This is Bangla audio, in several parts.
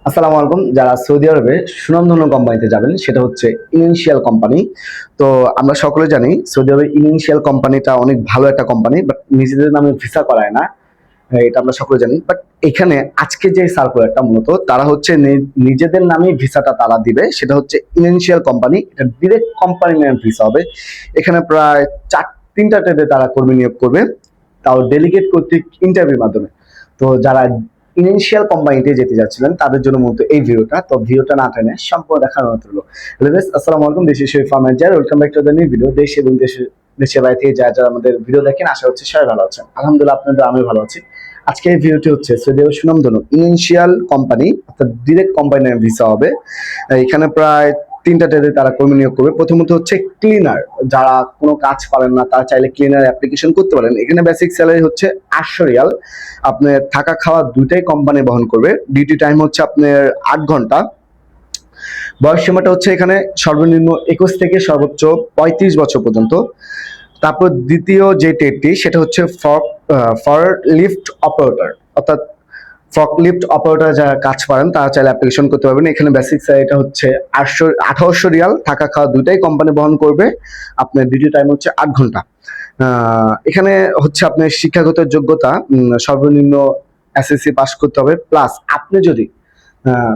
আসসালামু আলাইকুম। যারা সৌদি আরবে সুনামধন্য কোম্পানিতে যাবেন সেটা হচ্ছে ইনিশিয়াল কোম্পানি। তো আমরা সকলে জানি সৌদি আরবের ইনিশিয়াল কোম্পানিটা অনেক ভালো একটা কোম্পানি, বাট নিজেদের নামে ভিসা করায় না। এটা আমরা সকলে জানি, বাট এখানে আজকে যে সার্কুলারটা মূলত তারা হচ্ছে নিজেদের নামে ভিসাটা তারা দিবে, সেটা হচ্ছে ইনিশিয়াল কোম্পানি। এটা ডিরেক্ট কোম্পানি নামে ভিসা হবে। এখানে প্রায় তিনটা ট্রেডে তারা কর্মী নিয়োগ করবে, তাও ডেলিগেট কর্তৃক ইন্টারভিউর মাধ্যমে। তো যারা ইনিশিয়াল কোম্পানিতে যেতে যাচ্ছিলেন তাদের জন্য মূলত এই ভিডিওটা। তো ভিডিওটা না টেনে সম্পূর্ণ দেখার অনুরোধ রইল। হ্যালো গাইস, আসসালামু আলাইকুম। দিস ইজ শরীফ আহমেদ জার। Welcome back to the new video. দেশ এবং দেশের বাইরে থেকে যারা আমাদের ভিডিও দেখেন, আশা করছি সবাই ভালো আছেন। আলহামদুলিল্লাহ, আপনাদের আমি ভালো আছি। আজকে এই ভিডিওটি হচ্ছে সৌদি আরবের সুনামধন্য ইনিশিয়াল কোম্পানি, অর্থাৎ ডিরেক্ট কোম্পানি ভিসা হবে। এখানে প্রায় তিনটা ট্রেডে তারা কর্মী নিয়োগ করবে। প্রথমত হচ্ছে ক্লিনার। যারা কোনো কাজ পারেন না তারা চাইলে ক্লিনার অ্যাপ্লিকেশন করতে পারেন। এখানে বেসিক স্যালারি হচ্ছে 800 রিয়াল। আপনার থাকা খাওয়া দুইটাই কোম্পানি বহন করবে। ডিউটি টাইম হচ্ছে আপনার 8 ঘন্টা। বয়স সীমাটা হচ্ছে এখানে সর্বনিম্ন 21 থেকে সর্বোচ্চ 35 বছর পর্যন্ত। তারপর দ্বিতীয় যে ট্রেডটি সেটা হচ্ছে ফর লিফট অপারেটর, অর্থাৎ ফকলিফট অপারেটর যারা কাজ পারেন তারা চাইলে অ্যাপ্লিকেশন করতে পারবেন। এখানে বেসিক স্যালারিটা হচ্ছে 1800 রিয়াল। থাকা খাওয়া দুইটাই কোম্পানি বহন করবে। আপনার ডিউটি টাইম হচ্ছে 8 ঘন্টা। এখানে হচ্ছে আপনার শিক্ষাগত যোগ্যতা সর্বনিম্ন এসএসসি পাস করতে হবে, প্লাস আপনি যদি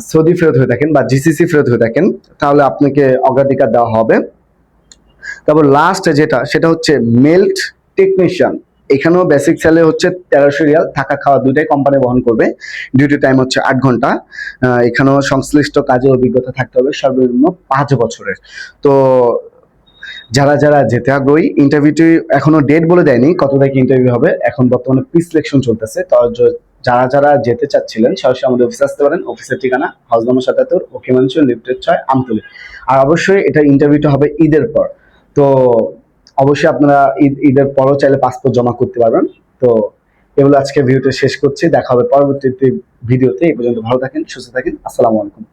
সৌদি ফেরত হয়ে থাকেন বা জিসিসি ফেরত হয়ে থাকেন তাহলে আপনাকে অগ্রাধিকার দেওয়া হবে। তারপর লাস্ট যেটা সেটা হচ্ছে মেল্ট টেকনিশিয়ান। এখানেও বেসিক স্যালারি হচ্ছে 1300 রিয়াল। থাকা খাওয়া দুইটাই কোম্পানি বহন করবে। ডিউটি টাইম হচ্ছে 8 ঘন্টা। এখানেও সংশ্লিষ্ট কাজের অভিজ্ঞতা থাকতে হবে সর্বনিম্ন 5 বছরের। তো যারা যারা যেতে আগ্রহী, ইন্টারভিউটি এখনো ডেট বলে দেয়নি কত তারিখে ইন্টারভিউ হবে। এখন বর্তমানে প্রি সিলেকশন চলতেছে। তো যারা যারা যেতে চাচ্ছিলেন সরাসরি আমাদের অফিসে আসতে পারেন। অফিসের ঠিকানা হাউস নম্বর 77, ওকে ম্যানশন, লিফটেড 6, আমতলী। আর অবশ্যই এটা ইন্টারভিউটা হবে ঈদের পর। তো অবশ্যই আপনারা ঈদের পরও চাইলে পাসপোর্ট জমা করতে পারবেন। তো এগুলো আজকে ভিডিওটা শেষ করছি। দেখা হবে পরবর্তী ভিডিওতে। এই পর্যন্ত ভালো থাকেন, সুস্থ থাকেন। আসসালামু আলাইকুম।